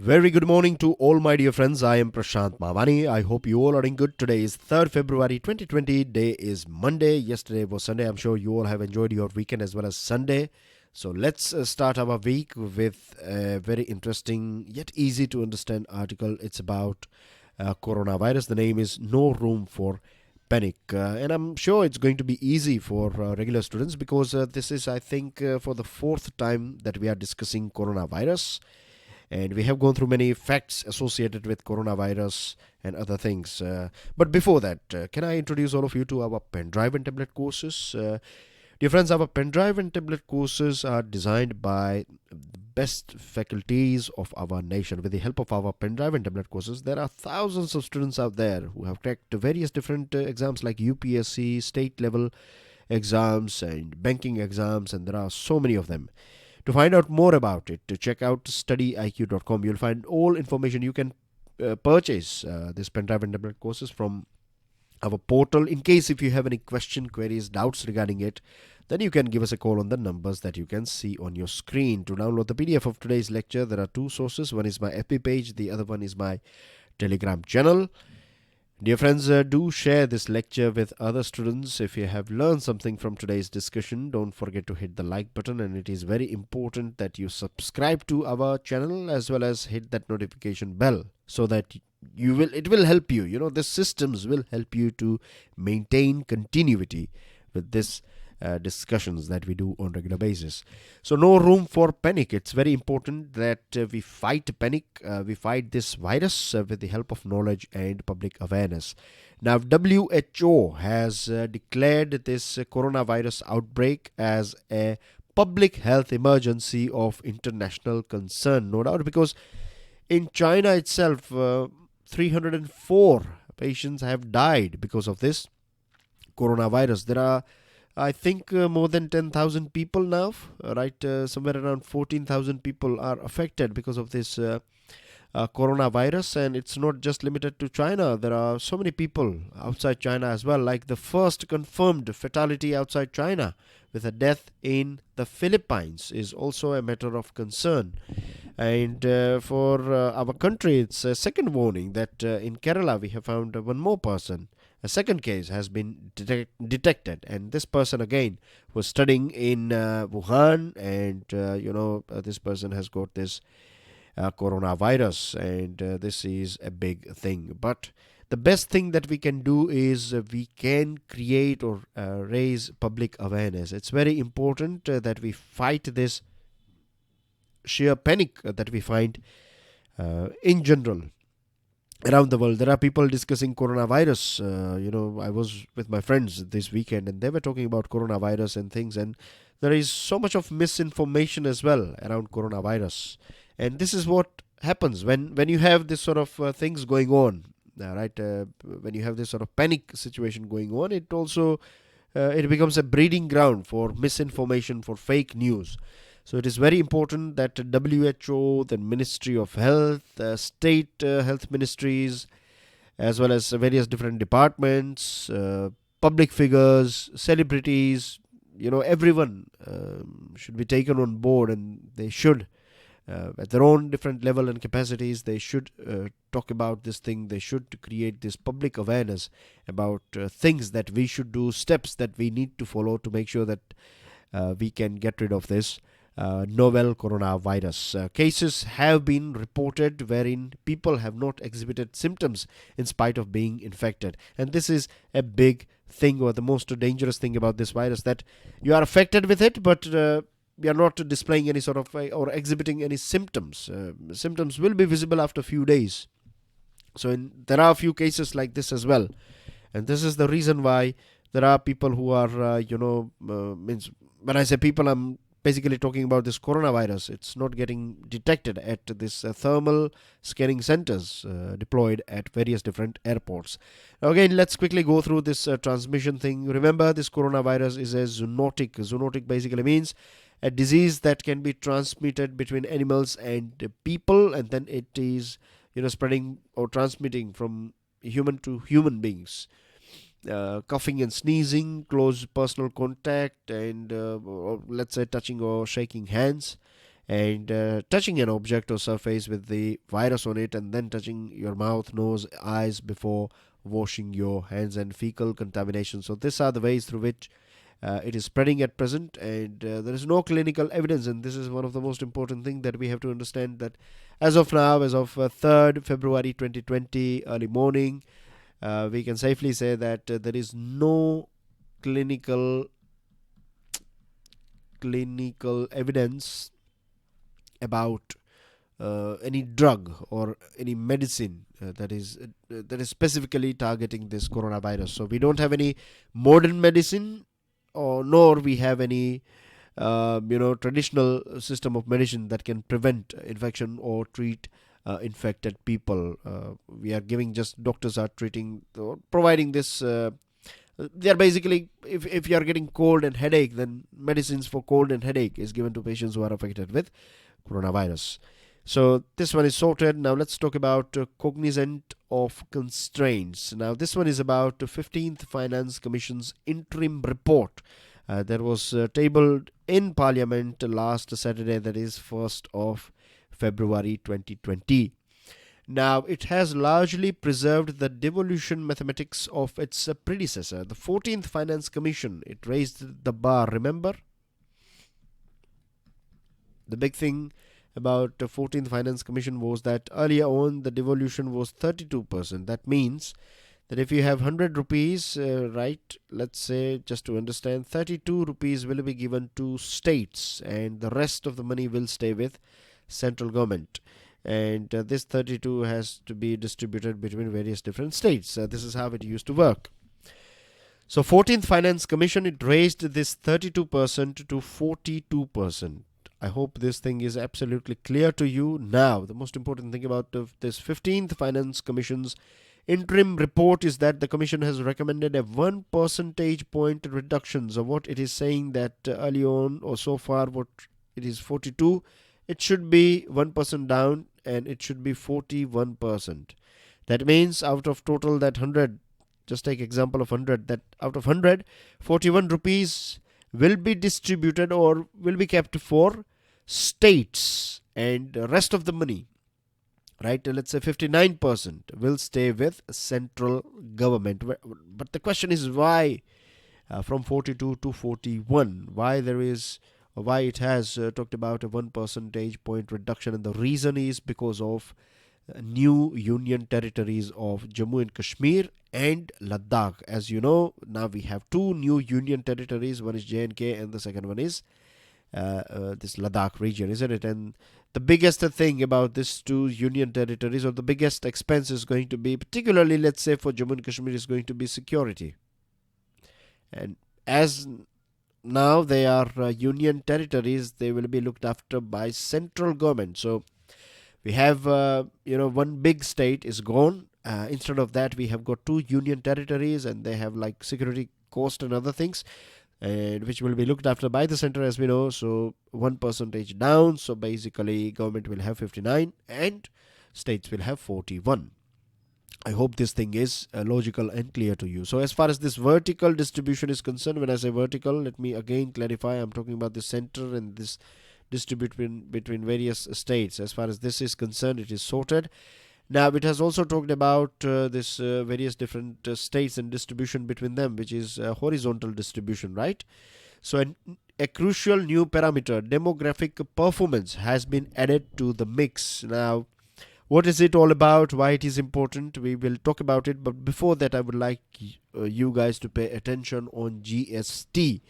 Very good morning to all my dear friends. I am Prashant Mavani. I hope you all are doing good. Today is 3rd February 2020. Day is Monday. Yesterday was Sunday. I'm sure you all have enjoyed your weekend as well as Sunday. So let's start our week with a very interesting yet easy to understand article. It's about coronavirus. The name is No Room for Panic. And I'm sure it's going to be easy for regular students because this is, I think, for the fourth time that we are discussing coronavirus, and we have gone through many facts associated with coronavirus and other things. But before that, can I introduce all of you to our pen drive and tablet courses? Dear friends, our pen drive and tablet courses are designed by the best faculties of our nation. With the help of our pen drive and tablet courses, there are thousands of students out there who have cracked various different exams like UPSC, state level exams, and banking exams, and there are so many of them. To find out more about it, to check out StudyIQ.com, you'll find all information. You can purchase this pen drive and tablet courses from our portal. In case if you have any question, queries, doubts regarding it, then you can give us a call on the numbers that you can see on your screen. To download the PDF of today's lecture, there are two sources. One is my FB page, the other one is my Telegram channel. Dear friends, do share this lecture with other students. If you have learned something from today's discussion, don't forget to hit the like button, and it is very important that you subscribe to our channel as well as hit that notification bell so that it will help you. The systems will help you to maintain continuity with this discussions that we do on regular basis. So no room for panic. It's very important that we fight panic. We fight this virus with the help of knowledge and public awareness. Now, WHO has declared this coronavirus outbreak as a public health emergency of international concern, no doubt, because in China itself, 304 patients have died because of this coronavirus. There are, I think, more than 10,000 people now, right? Somewhere around 14,000 people are affected because of this coronavirus, and it's not just limited to China. There are so many people outside China as well, like the first confirmed fatality outside China with a death in the Philippines is also a matter of concern. And for our country, it's a second warning that in Kerala we have found one more person. A second case has been detected, and this person again was studying in Wuhan, and this person has got this coronavirus, and this is a big thing. But the best thing that we can do is we can create or raise public awareness. It's very important that we fight this sheer panic that we find in general around the world. There are people discussing coronavirus. I was with my friends this weekend and they were talking about coronavirus and things, and there is so much of misinformation as well around coronavirus. And this is what happens when you have this sort of things going on, right? When you have this sort of panic situation going on, it also it becomes a breeding ground for misinformation, for fake news. So it is very important that WHO, the Ministry of Health, state health ministries, as well as various different departments, public figures, celebrities, everyone should be taken on board, and they should, at their own different level and capacities, they should talk about this thing. They should create this public awareness about things that we should do, steps that we need to follow to make sure that we can get rid of this novel coronavirus. Cases have been reported wherein people have not exhibited symptoms in spite of being infected. And this is a big thing, or the most dangerous thing about this virus, that you are affected with it, but we are not displaying any sort of or exhibiting any symptoms. Symptoms will be visible after a few days. So there are a few cases like this as well. And this is the reason why there are people who are, means when I say people, I'm basically talking about this coronavirus. It's not getting detected at this thermal scanning centers deployed at various different airports. Now again, let's quickly go through this transmission thing. Remember, this coronavirus is a zoonotic. Zoonotic basically means a disease that can be transmitted between animals and people, and then it is spreading or transmitting from human to human beings. Coughing and sneezing, close personal contact, and or let's say touching or shaking hands. and touching an object or surface with the virus on it, and then touching your mouth, nose, eyes before washing your hands, and fecal contamination. So these are the ways through which it is spreading at present, and there is no clinical evidence, and this is one of the most important things that we have to understand, that as of now, as of 3rd February 2020 early morning, we can safely say that there is no clinical evidence about any drug or any medicine that is specifically targeting this coronavirus. So we don't have any modern medicine, or nor we have any traditional system of medicine that can prevent infection or treat infected people. We are giving, just doctors are treating or providing this. They are basically, if you are getting cold and headache, then medicines for cold and headache is given to patients who are affected with coronavirus. So this one is sorted. Now let's talk about cognizant of constraints. Now this one is about 15th Finance Commission's interim report that was tabled in Parliament last Saturday, that is 1st of February 2020. Now, it has largely preserved the devolution mathematics of its predecessor, the 14th Finance Commission. It raised the bar, remember? The big thing about the 14th Finance Commission was that earlier on the devolution was 32%. That means that if you have 100 rupees, right, let's say, just to understand, 32 rupees will be given to states and the rest of the money will stay with central government. And this 32 has to be distributed between various different states. This is how it used to work. So 14th Finance Commission, it raised this 32% to 42%. I hope this thing is absolutely clear to you. Now, the most important thing about this 15th Finance Commission's interim report is that the Commission has recommended a 1 percentage point reduction. So what it is saying that early on, or so far, what it is 42, it should be 1% down and it should be 41%. That means out of total that 100, just take example of 100, that out of 100, 41 rupees will be distributed or will be kept for states, and the rest of the money, right, let's say 59%, will stay with central government. But the question is why from 42 to 41, why it has talked about a 1 percentage point reduction, and the reason is because of new union territories of Jammu and Kashmir and Ladakh. As you know, now we have two new union territories. One is J&K and the second one is this Ladakh region, isn't it? And the biggest thing about these two union territories, or the biggest expense, is going to be, particularly let's say for Jammu and Kashmir, is going to be security. And as now they are union territories, they will be looked after by central government. So we have one big state is gone. Instead of that, we have got two union territories, and they have like security cost and other things, and which will be looked after by the center, as we know. So 1 percentage down, so basically government will have 59 and states will have 41. I hope this thing is logical and clear to you. So as far as this vertical distribution is concerned, when I say vertical, let me again clarify, I'm talking about the center and this distribution between various states. As far as this is concerned, it is sorted. Now it has also talked about this various different states and distribution between them, which is horizontal distribution, right? So a crucial new parameter, demographic performance, has been added to the mix. Now, what is it all about? Why it is important? We will talk about it. But before that, I would like you guys to pay attention on GST.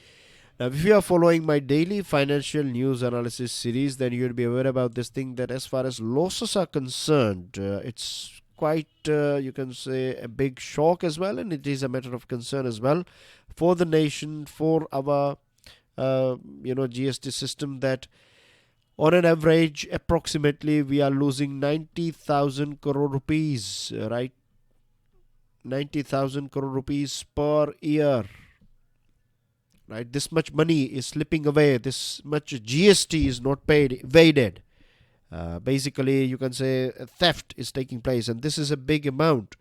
Now, if you are following my daily financial news analysis series, then you'll be aware about this thing, that as far as losses are concerned, it's quite, you can say, a big shock as well. And it is a matter of concern as well for the nation, for our, GST system, that on an average, approximately, we are losing 90,000 crore rupees, right? 90,000 crore rupees per year, right? This much money is slipping away. This much GST is not paid, evaded. Basically, you can say theft is taking place, and this is a big amount.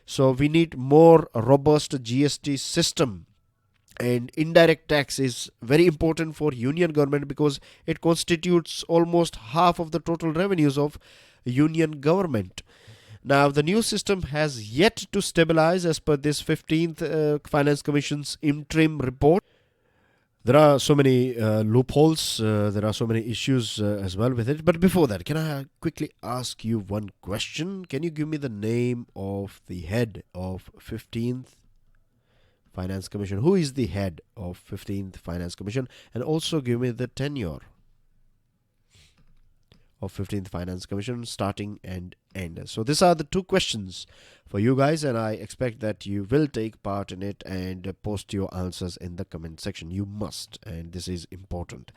So we need more robust GST system. And indirect tax is very important for union government because it constitutes almost half of the total revenues of union government. Now, the new system has yet to stabilize as per this 15th Finance Commission's interim report. There are so many loopholes, there are so many issues as well with it. But before that, can I quickly ask you one question? Can you give me the name of the head of 15th Finance Commission? Who is the head of 15th Finance Commission? And also give me the tenure of 15th Finance Commission, starting and end. So these are the two questions for you guys, and I expect that you will take part in it and post your answers in the comment section. You must, and this is important.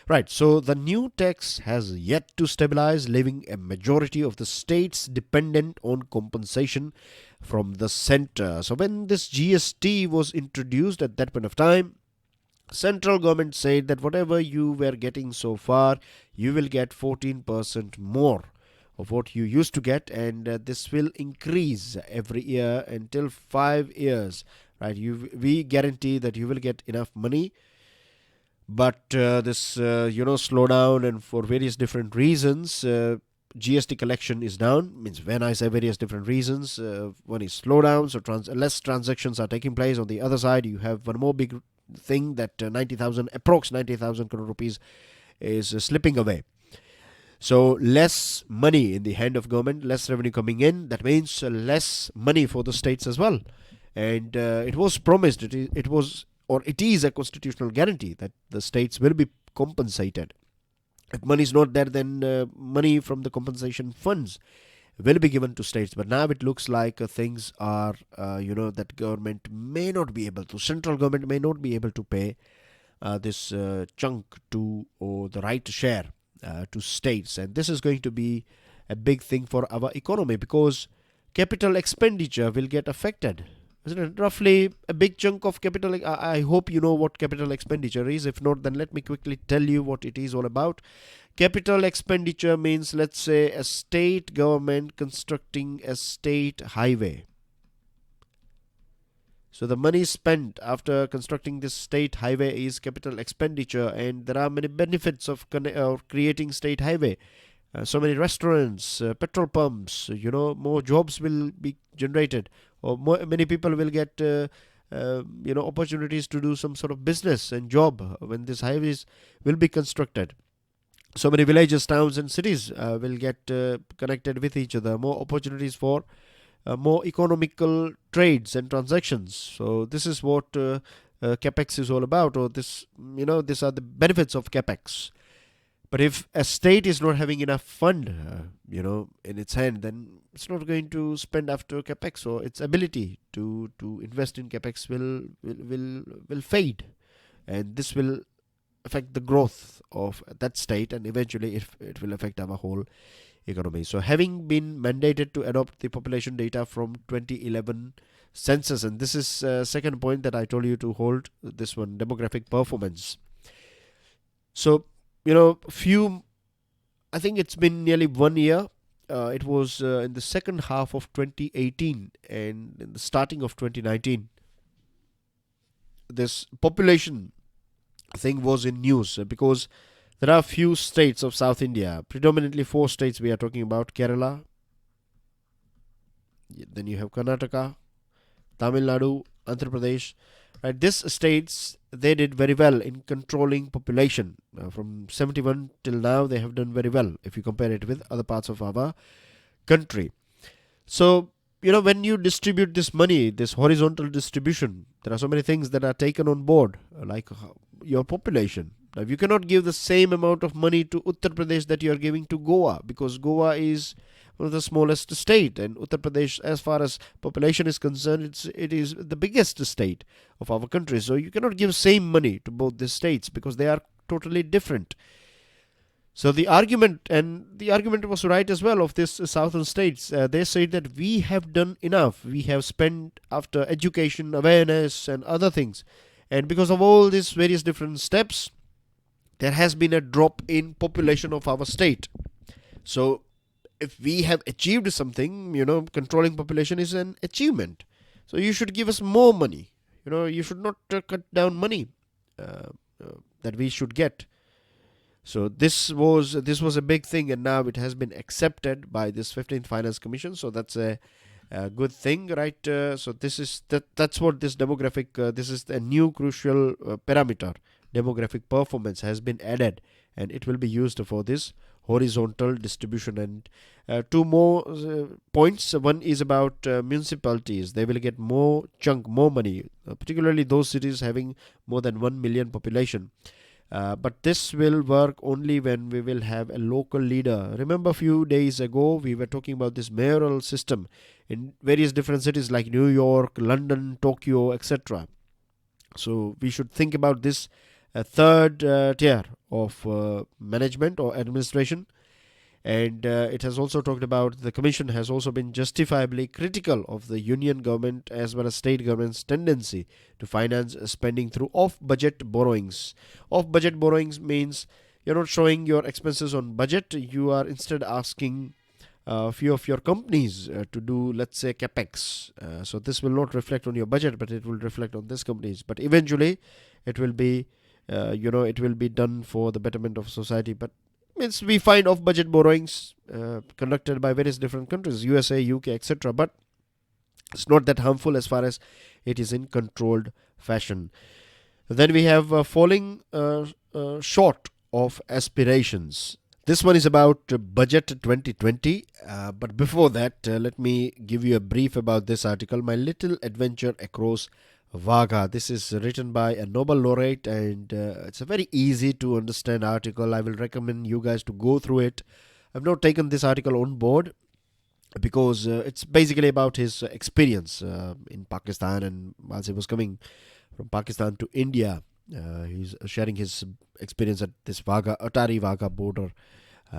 Right, so the new tax has yet to stabilize, leaving a majority of the states dependent on compensation from the center. So when this GST was introduced at that point of time, central government said that whatever you were getting so far, you will get 14% more of what you used to get, and this will increase every year until 5 years. Right? We guarantee that you will get enough money, but this slowdown, and for various different reasons, GST collection is down. Means when I say various different reasons, one is slowdown, so less transactions are taking place. On the other side, you have one more big thing that approx 90,000 crore rupees is slipping away. So less money in the hand of government, less revenue coming in. That means less money for the states as well. And it was promised, it is a constitutional guarantee that the states will be compensated. If money is not there, then money from the compensation funds will be given to states. But now it looks like things are, that government may not be able to, central government may not be able to pay this chunk to, or the right share to states. And this is going to be a big thing for our economy, because capital expenditure will get affected. Isn't it? Roughly a big chunk of capital. I hope you know what capital expenditure is. If not, then let me quickly tell you what it is all about. Capital expenditure means, let's say, a state government constructing a state highway. So the money spent after constructing this state highway is capital expenditure, and there are many benefits of creating state highway. So many restaurants, petrol pumps, more jobs will be generated, or many people will get opportunities to do some sort of business and job when these highways will be constructed. So many villages, towns and cities will get connected with each other. More opportunities for more economical trades and transactions. So this is what capex is all about, or these are the benefits of capex. But if a state is not having enough fund, in its hand, then it's not going to spend after capex, or its ability to invest in capex will fade, and this will affect the growth of that state, and eventually it will affect our whole economy. So having been mandated to adopt the population data from 2011 census, and this is second point that I told you to hold, this one, demographic performance. So I think it's been nearly 1 year. It was in the second half of 2018 and in the starting of 2019. This population thing was in news because there are few states of South India, predominantly 4 states we are talking about: Kerala, then you have Karnataka, Tamil Nadu, Andhra Pradesh. Right, these states, they did very well in controlling population. From 71 till now, they have done very well if you compare it with other parts of our country. So, when you distribute this money, this horizontal distribution, there are so many things that are taken on board, like your population. Now, you cannot give the same amount of money to Uttar Pradesh that you are giving to Goa, because Goa is one of the smallest state, and Uttar Pradesh, as far as population is concerned, it is the biggest state of our country. So you cannot give same money to both the states because they are totally different. So the argument was right as well of this southern states. They said that we have done enough. We have spent after education, awareness and other things. And because of all these various different steps, there has been a drop in population of our state. So if we have achieved something, controlling population is an achievement. So you should give us more money. you should not cut down money that we should get. So this was a big thing, and now it has been accepted by this 15th Finance Commission. So that's a good thing, right? So that's what this demographic, this is a new crucial parameter. Demographic performance has been added, and it will be used for this horizontal distribution. And two more points. One is about municipalities. They will get more money, particularly those cities having more than 1 million population. But this will work only when we will have a local leader. Remember, a few days ago we were talking about this mayoral system in various different cities like New York, London, Tokyo, etc. So we should think about this third tier of management or administration. And it has also talked about, the Commission has also been justifiably critical of the union government as well as state government's tendency to finance spending through off-budget borrowings. Off-budget borrowings means you're not showing your expenses on budget. You are instead asking a few of your companies to do, let's say, capex. So this will not reflect on your budget, but it will reflect on these companies. But eventually, it will be, it will be done for the betterment of society. But means we find off-budget borrowings conducted by various different countries, USA, UK, etc. But it's not that harmful as far as it is in controlled fashion. Then we have falling short of aspirations. This one is about budget 2020. But before that, let me give you a brief about this article, My Little Adventure Across Vaga. This is written by a Nobel laureate, and it's a very easy to understand article. I will recommend you guys to go through it. I've not taken this article on board because it's basically about his experience in Pakistan, and whilst he was coming from Pakistan to India, he's sharing his experience at this Atari Vaga border.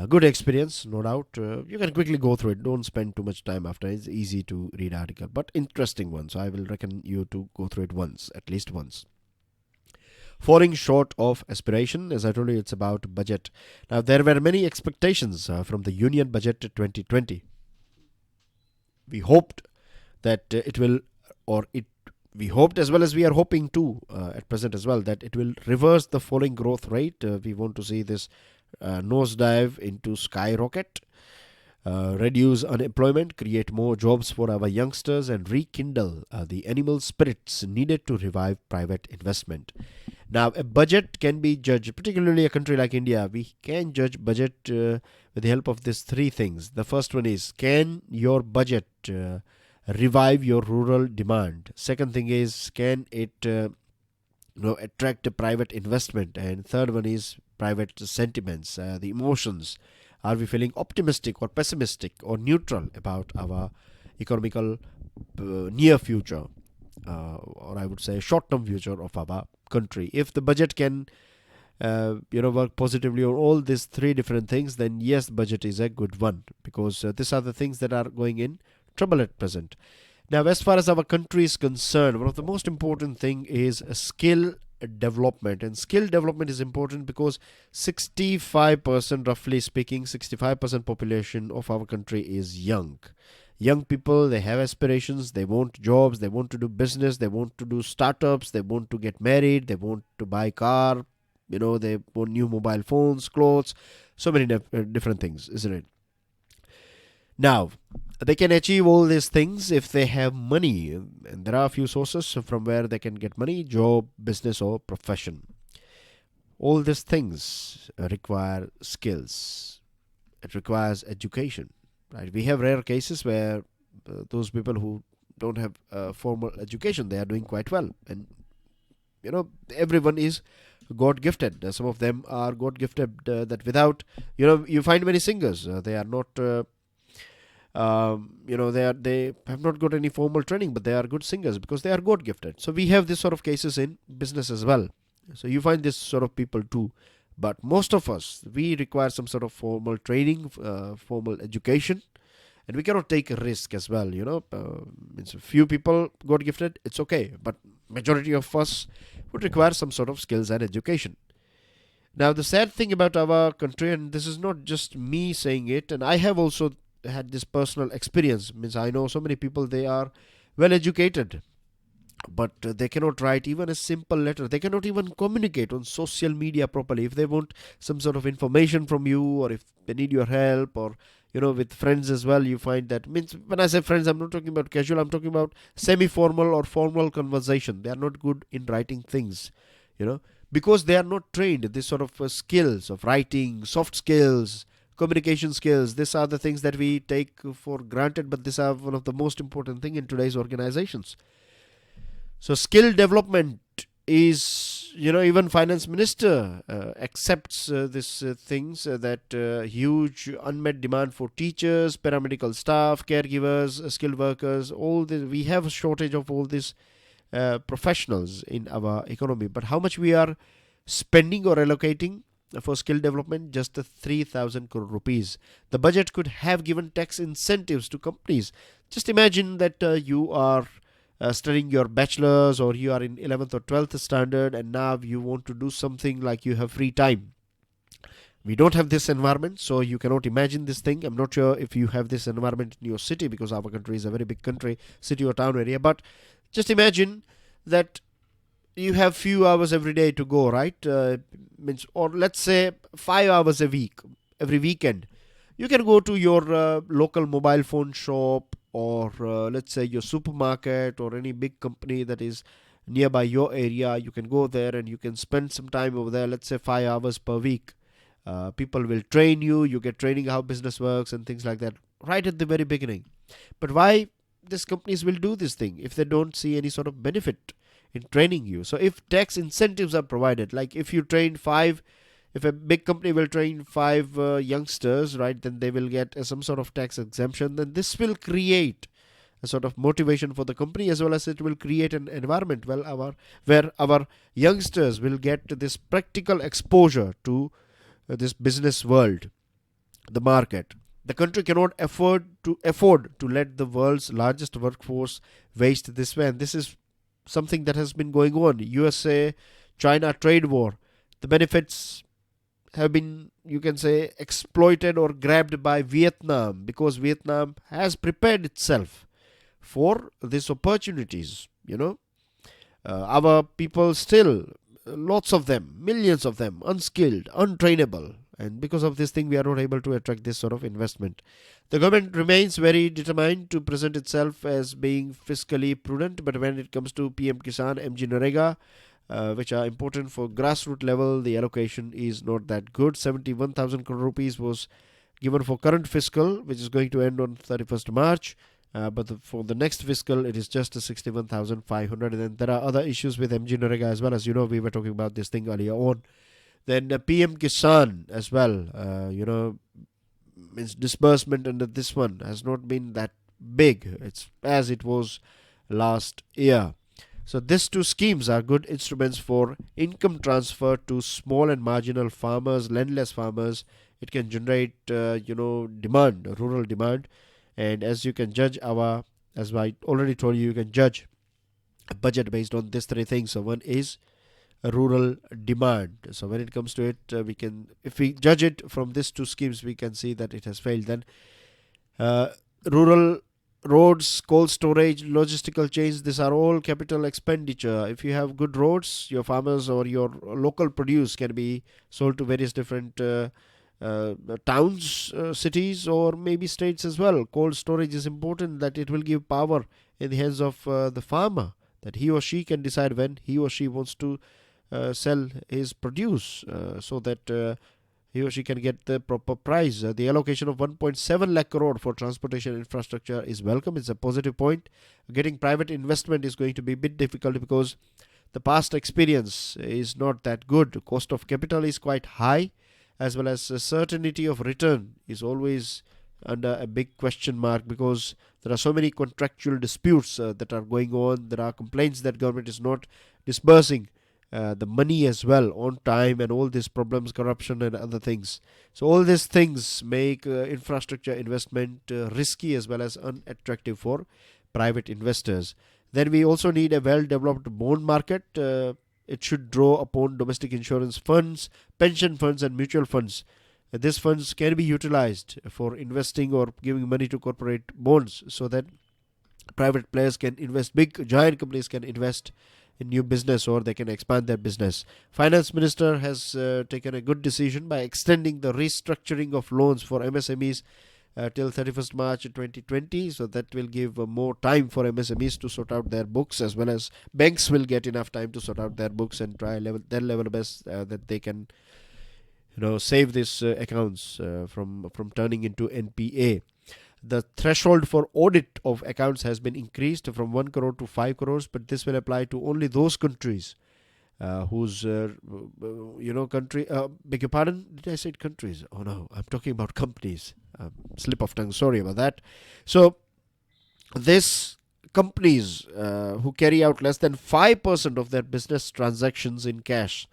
Good experience, no doubt. You can quickly go through it. Don't spend too much time after. It's easy to read article, but interesting one. So I will recommend you to go through it once, at least once. Falling short of aspiration, as I told you, it's about budget. Now, there were many expectations from the Union Budget 2020. We hoped that we hoped, as well as we are hoping to at present as well, that it will reverse the falling growth rate. We want to see this nosedive into skyrocket, reduce unemployment, create more jobs for our youngsters, and rekindle the animal spirits needed to revive private investment. Now, a budget can be judged, particularly a country like India. We can judge budget with the help of these three things. The first one is, can your budget revive your rural demand? Second thing is, can it attract private investment? And third one is private sentiments, the emotions. Are we feeling optimistic or pessimistic or neutral about our economical near future, or I would say short-term future of our country? If the budget can work positively on all these three different things, then yes, budget is a good one, because these are the things that are going in trouble at present. Now, as far as our country is concerned, one of the most important thing is skill development. And skill development is important because 65%, roughly speaking, 65% population of our country is young. Young people, they have aspirations, they want jobs, they want to do business, they want to do startups, they want to get married, they want to buy car, they want new mobile phones, clothes, so many different things, isn't it? Now, they can achieve all these things if they have money, and there are a few sources from where they can get money: job, business, or profession. All these things require skills. It requires education, right? We have rare cases where those people who don't have formal education, they are doing quite well, and everyone is God gifted. Some of them are God gifted that without, you find many singers, they are not they have not got any formal training, but they are good singers because they are God gifted. So we have this sort of cases in business as well. So you find this sort of people too. But most of us, we require some sort of formal training, formal education, and we cannot take a risk as well. It's a few people God gifted, it's okay, but majority of us would require some sort of skills and education. Now, the sad thing about our country, and this is not just me saying it, and I have also had this personal experience, means I know so many people, they are well educated, but they cannot write even a simple letter. They cannot even communicate on social media properly. If they want some sort of information from you, or if they need your help, or with friends as well, you find that, means when I say friends, I'm not talking about casual, I'm talking about semi-formal or formal conversation. They are not good in writing things, because they are not trained. This sort of skills of writing, soft skills, communication skills, these are the things that we take for granted, but these are one of the most important thing in today's organizations. So skill development is, even finance minister accepts these things, that huge unmet demand for teachers, paramedical staff, caregivers, skilled workers, all this. We have a shortage of all these professionals in our economy. But how much we are spending or allocating for skill development? Just the 3,000 crore rupees. The budget could have given tax incentives to companies. Just imagine that you are studying your bachelor's, or you are in 11th or 12th standard, and now you want to do something like you have free time. We don't have this environment, so you cannot imagine this thing. I'm not sure if you have this environment in your city, because our country is a very big country, city or town area. But just imagine that you have few hours every day to go, right? Or let's say 5 hours a week, every weekend. You can go to your local mobile phone shop, or let's say your supermarket, or any big company that is nearby your area. You can go there and you can spend some time over there, let's say 5 hours per week. People will train you, you get training how business works and things like that right at the very beginning. But why these companies will do this thing if they don't see any sort of benefit in training you? So if tax incentives are provided, like if a big company will train 5 youngsters, right, then they will get some sort of tax exemption. Then this will create a sort of motivation for the company, as well as it will create an environment where our youngsters will get this practical exposure to this business world, the market. The country cannot afford to let the world's largest workforce waste this way. And this is something that has been going on. USA China trade war, the benefits have been, you can say, exploited or grabbed by Vietnam, because Vietnam has prepared itself for these opportunities. Our people still, lots of them, millions of them, unskilled, untrainable, and because of this thing we are not able to attract this sort of investment. The government remains very determined to present itself as being fiscally prudent, but when it comes to PM Kisan MGNREGA, which are important for grassroots level, the allocation is not that good. 71,000 crore rupees was given for current fiscal, which is going to end on 31st March. But for the next fiscal, it is just 61,500. And then there are other issues with MGNREGA as well. As you know, we were talking about this thing earlier on. Then PM Kisan as well, means disbursement under this one has not been that big. It's as it was last year. So these two schemes are good instruments for income transfer to small and marginal farmers, landless farmers. It can generate, demand, rural demand. And as you can judge as I already told you can judge a budget based on these 3 things. So one is a rural demand. So when it comes to it, if we judge it from these 2 schemes, we can see that it has failed. Then rural roads, cold storage, logistical chains, these are all capital expenditure. If you have good roads, your farmers or your local produce can be sold to various different towns, cities, or maybe states as well. Cold storage is important, that it will give power in the hands of the farmer, that he or she can decide when he or she wants to sell his produce, so that he or she can get the proper price. The allocation of 1.7 lakh crore for transportation infrastructure is welcome. It's a positive point. Getting private investment is going to be a bit difficult, because the past experience is not that good. Cost of capital is quite high, as well as certainty of return is always under a big question mark, because there are so many contractual disputes that are going on. There are complaints that government is not disbursing the money as well on time, and all these problems, corruption and other things. So all these things make infrastructure investment risky, as well as unattractive for private investors. Then we also need a well-developed bond market. It should draw upon domestic insurance funds, pension funds and mutual funds. These funds can be utilized for investing or giving money to corporate bonds, so that Private players can invest, big giant companies can invest in new business, or they can expand their business. Finance Minister has taken a good decision by extending the restructuring of loans for MSMEs till 31st March 2020. So that will give more time for MSMEs to sort out their books, as well as banks will get enough time to sort out their books and try their level best that they can save these accounts from turning into NPA. The threshold for audit of accounts has been increased from 1 crore to 5 crores, but this will apply to only those countries whose country, beg your pardon, did I say countries? Oh no, I'm talking about companies. Slip of tongue, sorry about that. So this companies who carry out less than 5% of their business transactions in cash,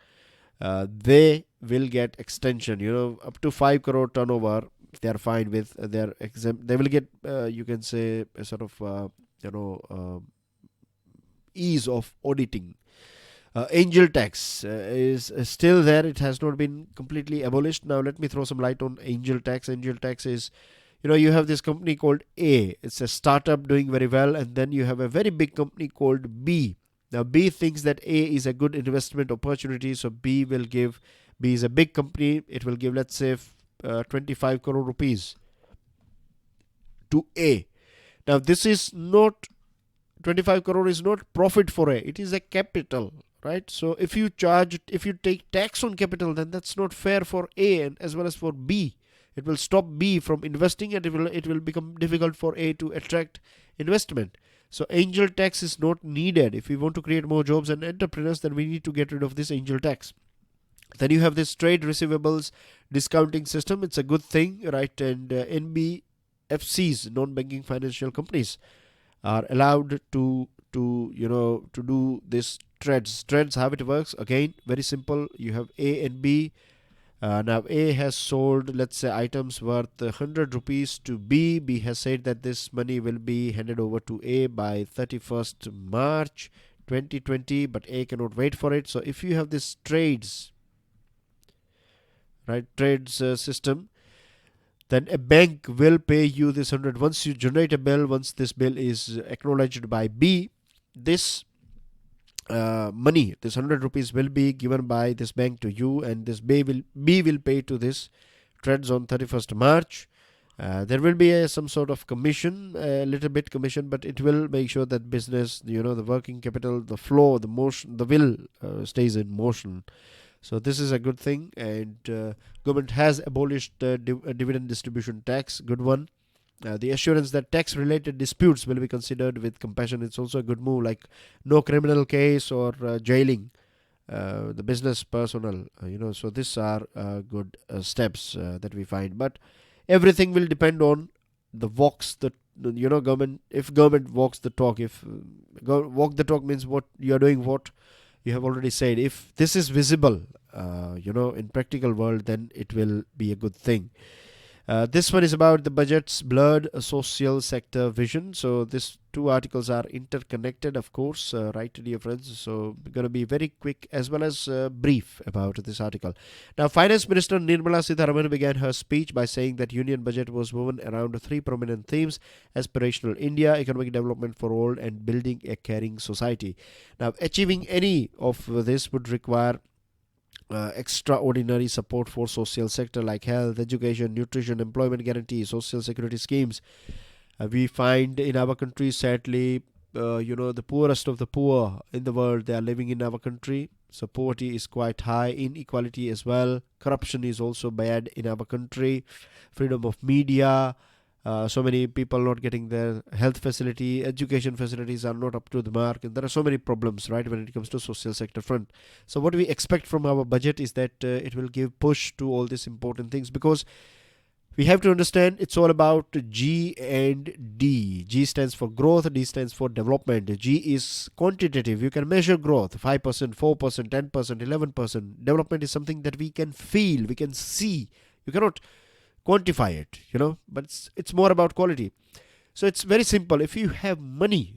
they will get extension, up to 5 crore turnover. They are fine with their they will get you can say a sort of ease of auditing. Angel tax is still there. It has not been completely abolished. Now let me throw some light on angel tax. Angel tax is, you have this company called A. It's a startup doing very well, and then you have a very big company called B. Now B thinks that A is a good investment opportunity, so B is a big company. It will give, let's say, 25 crore rupees to A. Now this is not, 25 crore is not profit for A, it is a capital, right? So if you take tax on capital, then that's not fair for A and as well as for B. It will stop B from investing, and it will become difficult for A to attract investment. So angel tax is not needed. If we want to create more jobs and entrepreneurs, then we need to get rid of this angel tax. Then you have this trade receivables discounting system. It's a good thing, right? And NBFCs, non-banking financial companies, are allowed to do this trades. Trades, how it works? Again, very simple. You have A and B. Now A has sold, let's say, items worth 100 rupees to B. B has said that this money will be handed over to A by 31st March 2020, but A cannot wait for it. So if you have this trades system, then a bank will pay you this 100. Once you generate a bill, once this bill is acknowledged by B, this money, this 100 rupees will be given by this bank to you, and this B will pay to this trades on 31st March. There will be some sort of commission, a little bit commission, but it will make sure that business, the working capital, the flow, the motion, the will stays in motion. So this is a good thing, and government has abolished the dividend distribution tax. Good one. The assurance that tax-related disputes will be considered with compassion. It's also a good move, like no criminal case or jailing the business personnel. So these are good steps that we find. But everything will depend on the walks the government. If government walks the talk, if walk the talk means what you are doing, what you have already said. If this is visible, in practical world, then it will be a good thing. This one is about the budget's blurred social sector vision. So these two articles are interconnected, of course, right, dear friends. So we're going to be very quick as well as brief about this article. Now, Finance Minister Nirmala Sitharaman began her speech by saying that Union budget was woven around three prominent themes: aspirational India, economic development for all, and building a caring society. Now, achieving any of this would require extraordinary support for social sector like health, education, nutrition, employment guarantee, social security schemes. We find in our country, sadly, the poorest of the poor in the world, they are living in our country. So poverty is quite high, inequality as well. Corruption is also bad in our country. Freedom of media. So many people not getting their health facility, education facilities are not up to the mark, and there are so many problems, right, when it comes to social sector front. So what we expect from our budget is that it will give push to all these important things, because we have to understand it's all about G and D. G stands for growth, D stands for development. G is quantitative. You can measure growth, 5%, 4%, 10%, 11%. Development is something that we can feel, we can see. You cannot quantify it, but it's more about quality. So it's very simple. If you have money,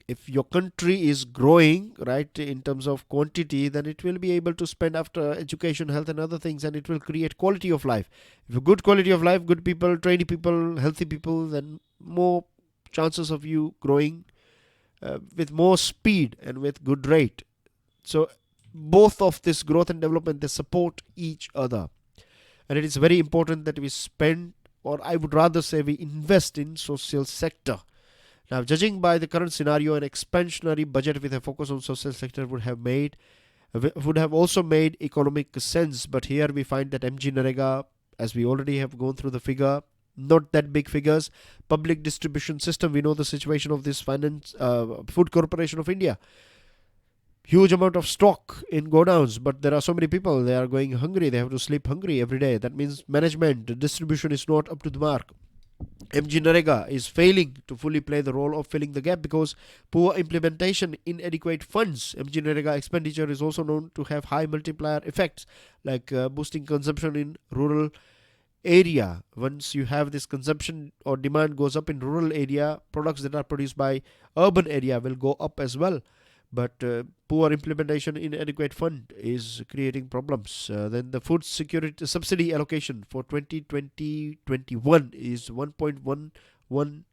if your country is growing, right, in terms of quantity, then it will be able to spend after education, health and other things, and it will create quality of life. If a good quality of life, good people, trained people, healthy people, then more chances of you growing with more speed and with good rate. So both of this growth and development, they support each other. And it is very important that we spend, or I would rather say we invest in social sector. Now, judging by the current scenario, an expansionary budget with a focus on social sector would have also made economic sense. But here we find that MGNREGA, as we already have gone through the figure, not that big figures. Public distribution system, we know the situation of this Food Corporation of India. Huge amount of stock in godowns, but there are so many people, they are going hungry, they have to sleep hungry every day. That means management, the distribution is not up to the mark. MGNREGA is failing to fully play the role of filling the gap because poor implementation, inadequate funds. MGNREGA expenditure is also known to have high multiplier effects, like boosting consumption in rural area. Once you have this consumption or demand goes up in rural area, products that are produced by urban area will go up as well. But poor implementation, inadequate fund is creating problems. Then the food security subsidy allocation for 2020-21 is 1.11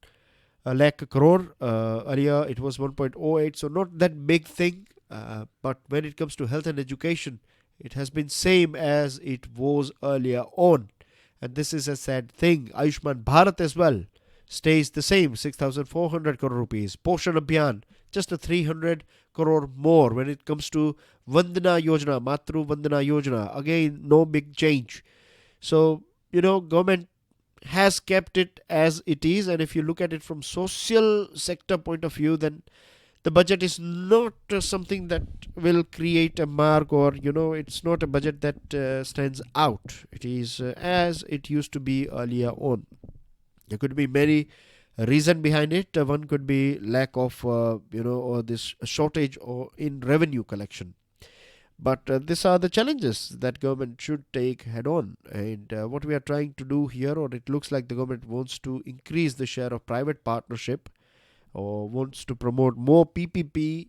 lakh crore. Earlier it was 1.08, so not that big thing. But when it comes to health and education, it has been same as it was earlier on. And this is a sad thing. Ayushman Bharat as well stays the same, 6,400 crore rupees. Poshan Abhiyan, just a 300 crore more. When it comes to Vandana Yojana, Matru Vandana Yojana, again, no big change. So, government has kept it as it is. And if you look at it from social sector point of view, then the budget is not something that will create a mark, or, it's not a budget that stands out. It is as it used to be earlier on. There could be many reasons behind it. One could be lack of, or this shortage or in revenue collection. But these are the challenges that government should take head on. And what we are trying to do here, or it looks like the government wants to increase the share of private partnership, or wants to promote more PPP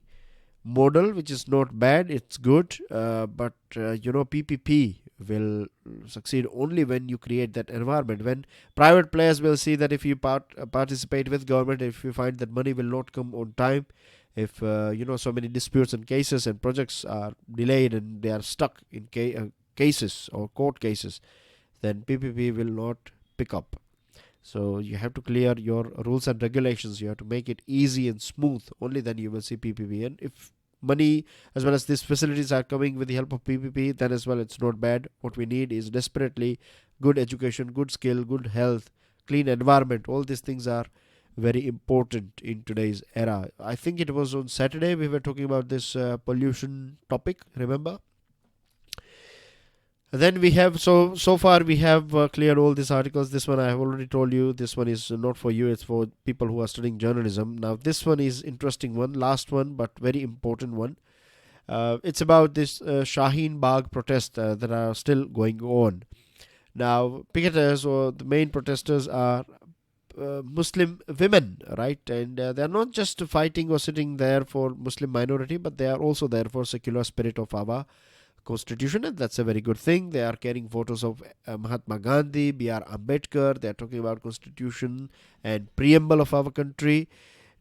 model, which is not bad, it's good. But PPP will succeed only when you create that environment, when private players will see that if you participate with government, if you find that money will not come on time, if so many disputes and cases and projects are delayed and they are stuck in cases or court cases, then PPP will not pick up. So you have to clear your rules and regulations. You have to make it easy and smooth. Only then you will see PPP. And if money as well as these facilities are coming with the help of PPP, then as well it's not bad. What we need is desperately good education, good skill, good health, clean environment. All these things are very important in today's era. I think it was on Saturday we were talking about this pollution topic, remember? Then we have, so far we have cleared all these articles. This one I have already told you, this one is not for you, it's for people who are studying journalism. Now this one is interesting one, last one, but very important one. It's about this Shaheen Bug Protest that are still going on. Now picketers, or the main protesters, are Muslim women, right? And they are not just fighting or sitting there for Muslim minority, but they are also there for secular spirit of our Constitution, and that's a very good thing. They are carrying photos of Mahatma Gandhi, B.R. Ambedkar. They are talking about Constitution and preamble of our country.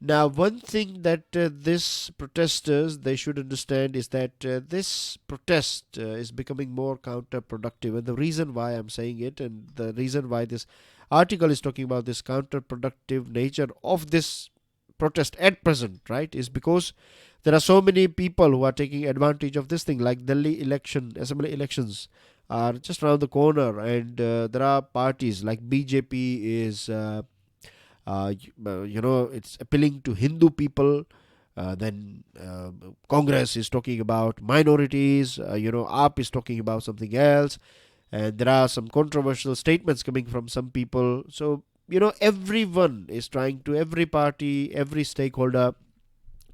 Now, one thing that these protesters, they should understand is that this protest is becoming more counterproductive. And the reason why I'm saying it, and the reason why this article is talking about this counterproductive nature of this protest at present, right, is because there are so many people who are taking advantage of this thing. Like Delhi assembly elections are just around the corner, and there are parties like BJP is, it's appealing to Hindu people. Then Congress is talking about minorities. AAP is talking about something else, and there are some controversial statements coming from some people. So everyone is trying to, every party, every stakeholder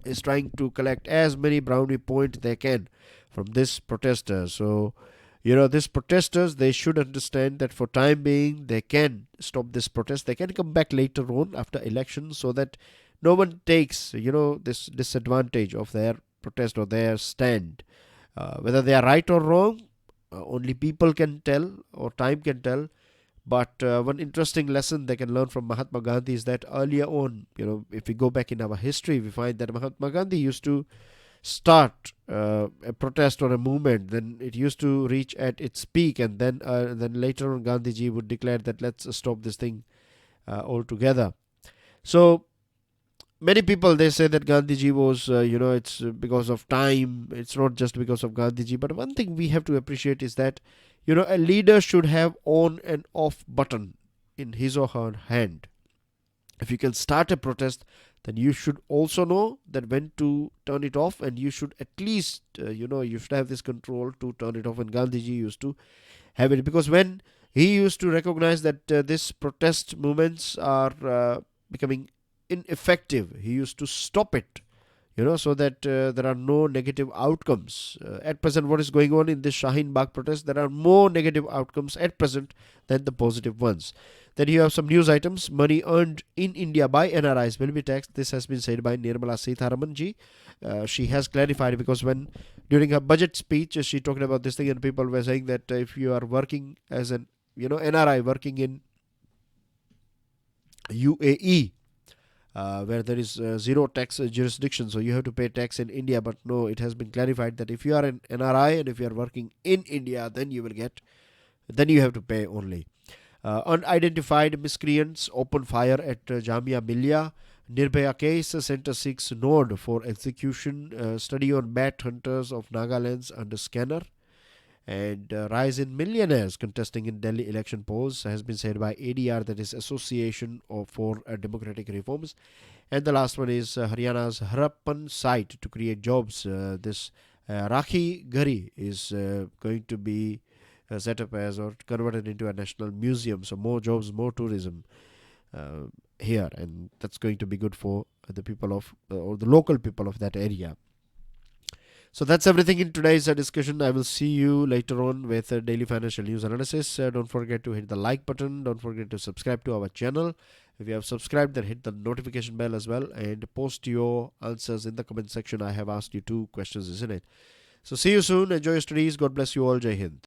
is trying to collect as many brownie points they can from this protesters. So, these protesters, they should understand that for time being, they can stop this protest. They can come back later on after elections, so that no one takes, this disadvantage of their protest or their stand. Whether they are right or wrong, only people can tell, or time can tell. But one interesting lesson they can learn from Mahatma Gandhi is that earlier on, if we go back in our history, we find that Mahatma Gandhi used to start a protest or a movement, then it used to reach at its peak, and then later on Gandhiji would declare that let's stop this thing altogether. So many people, they say that Gandhiji was, it's because of time. It's not just because of Gandhiji. But one thing we have to appreciate is that, a leader should have on and off button in his or her hand. If you can start a protest, then you should also know that when to turn it off, and you should at least, you should have this control to turn it off. And Gandhiji used to have it, because when he used to recognize that these protest movements are becoming ineffective, he used to stop it, so that there are no negative outcomes. At present, what is going on in this Shaheen Bug protest, there are more negative outcomes at present than the positive ones. Then you have some news items. Money earned in India by NRIs will be taxed. This has been said by Nirmala Sitharaman ji. She has clarified, because when during her budget speech she talked about this thing, and people were saying that if you are working as an NRI working in UAE, where there is zero tax jurisdiction, so you have to pay tax in India. But no, it has been clarified that if you are an NRI and if you are working in India, then you have to pay only. Unidentified miscreants open fire at Jamia Millia. Nirbhaya case, Center 6 node for execution. Study on bat hunters of Nagaland's under scanner. And rise in millionaires contesting in Delhi election polls has been said by ADR, that is Association for Democratic Reforms. And the last one is Haryana's Harappan site to create jobs. This Rakhi Gari is going to be set up as or converted into a national museum. So more jobs, more tourism here, and that's going to be good for the people of or the local people of that area. So that's everything in today's discussion. I will see you later on with daily financial news analysis. Don't forget to hit the like button. Don't forget to subscribe to our channel. If you have subscribed, then hit the notification bell as well, and post your answers in the comment section. I have asked you 2 questions, isn't it? So see you soon. Enjoy your studies. God bless you all. Jai Hind.